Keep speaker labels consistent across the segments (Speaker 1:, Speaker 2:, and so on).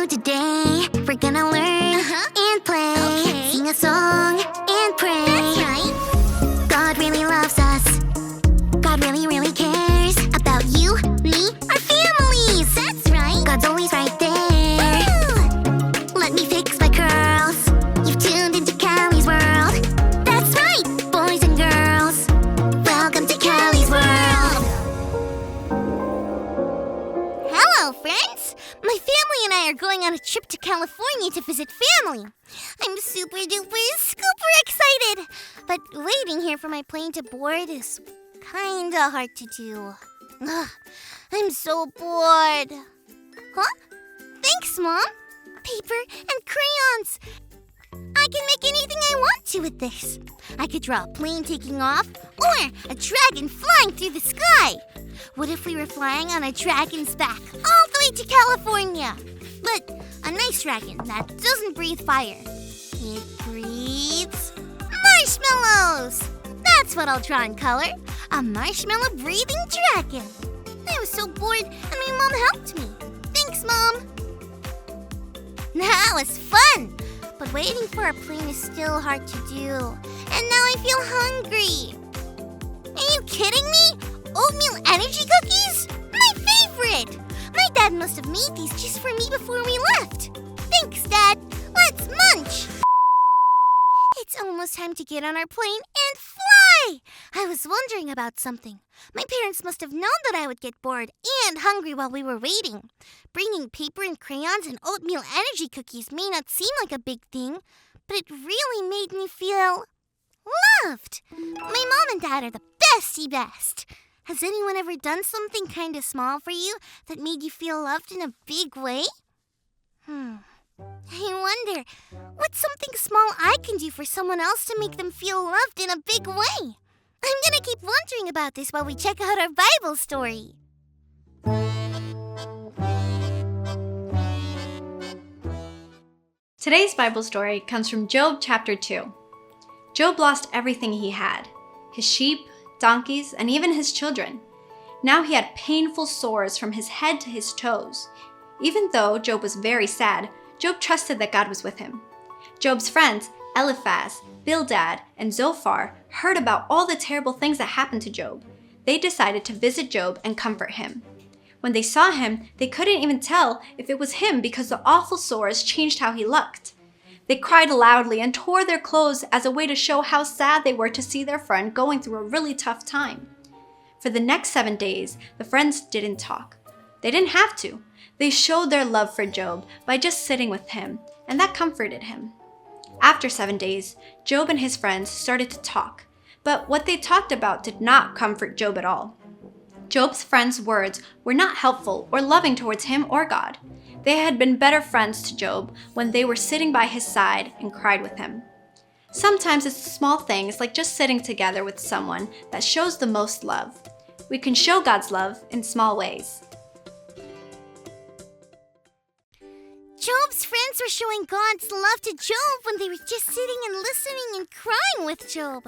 Speaker 1: today. We're gonna learn and play.
Speaker 2: Okay.
Speaker 1: Sing a song and pray.
Speaker 2: That's right.
Speaker 1: God really loves us. God really, really cares about you, me, our families.
Speaker 2: That's right.
Speaker 1: God's always right there.
Speaker 2: Woo!
Speaker 1: Let me fix my curls. You've tuned into Callie's world. That's right, boys and girls. Welcome to Callie's world.
Speaker 2: Hello, friends. My family and I are going on a trip to California to visit family. I'm super excited. But waiting here for my plane to board is kinda hard to do. Ugh, I'm so bored. Huh? Thanks, Mom. Paper and crayons. I can make anything I want to with this. I could draw a plane taking off or a dragon flying through the sky. What if we were flying on a dragon's back all the way to California? But a nice dragon that doesn't breathe fire. It breathes marshmallows. That's what I'll draw in color. A marshmallow breathing dragon. I was so bored and my mom helped me. Thanks, Mom. That was fun. But waiting for a plane is still hard to do. And now I feel hungry. Are you kidding me? Oatmeal energy cookies? My favorite! My dad must have made these just for me before we left. Thanks, Dad. Let's munch! It's almost time to get on our plane and fly! I was wondering about something. My parents must have known that I would get bored and hungry while we were waiting. Bringing paper and crayons and oatmeal energy cookies may not seem like a big thing, but it really made me feel loved. My mom and dad are the best. Has anyone ever done something kind of small for you that made you feel loved in a big way? I wonder, what's something small I can do for someone else to make them feel loved in a big way? I'm gonna keep wondering about this while we check out our Bible story.
Speaker 3: Today's Bible story comes from Job chapter 2. Job lost everything he had, his sheep, donkeys, and even his children. Now he had painful sores from his head to his toes. Even though Job was very sad, Job trusted that God was with him. Job's friends, Eliphaz, Bildad, and Zophar, heard about all the terrible things that happened to Job. They decided to visit Job and comfort him. When they saw him, they couldn't even tell if it was him because the awful sores changed how he looked. They cried loudly and tore their clothes as a way to show how sad they were to see their friend going through a really tough time. For the next 7 days, the friends didn't talk. They didn't have to. They showed their love for Job by just sitting with him, and that comforted him. After 7 days, Job and his friends started to talk, but what they talked about did not comfort Job at all. Job's friends' words were not helpful or loving towards him or God. They had been better friends to Job when they were sitting by his side and cried with him. Sometimes it's the small things like just sitting together with someone that shows the most love. We can show God's love in small ways.
Speaker 2: Job's friends were showing God's love to Job when they were just sitting and listening and crying with Job.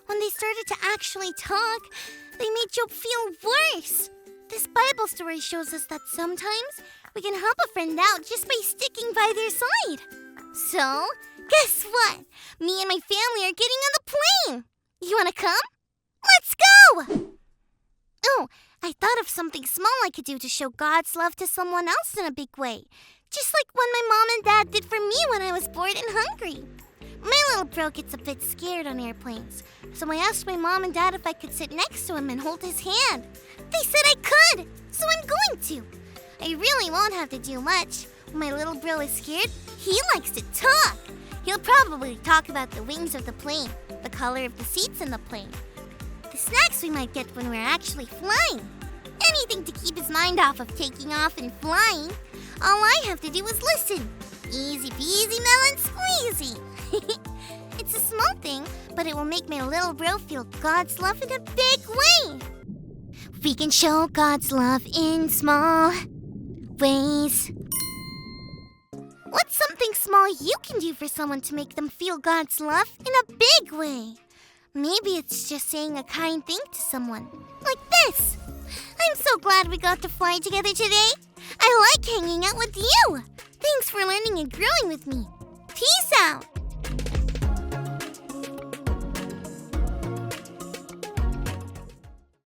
Speaker 2: When they started to actually talk, they made Job feel worse. This Bible story shows us that sometimes we can help a friend out just by sticking by their side. So, guess what? Me and my family are getting on the plane. You want to come? Let's go! Oh, I thought of something small I could do to show God's love to someone else in a big way. Just like when my mom and dad did for me when I was bored and hungry. My little bro gets a bit scared on airplanes, so I asked my mom and dad if I could sit next to him and hold his hand. They said I could, so I'm going to. I really won't have to do much. When my little bro is scared, he likes to talk. He'll probably talk about the wings of the plane, the color of the seats in the plane, the snacks we might get when we're actually flying. Anything to keep his mind off of taking off and flying. All I have to do is listen. Easy peasy melon squeezy. It's a small thing, but it will make my little bro feel God's love in a big way. We can show God's love in small ways. What's something small you can do for someone to make them feel God's love in a big way? Maybe it's just saying a kind thing to someone, like this. I'm so glad we got to fly together today. I like hanging out with you. Thanks for learning and growing with me. Peace out!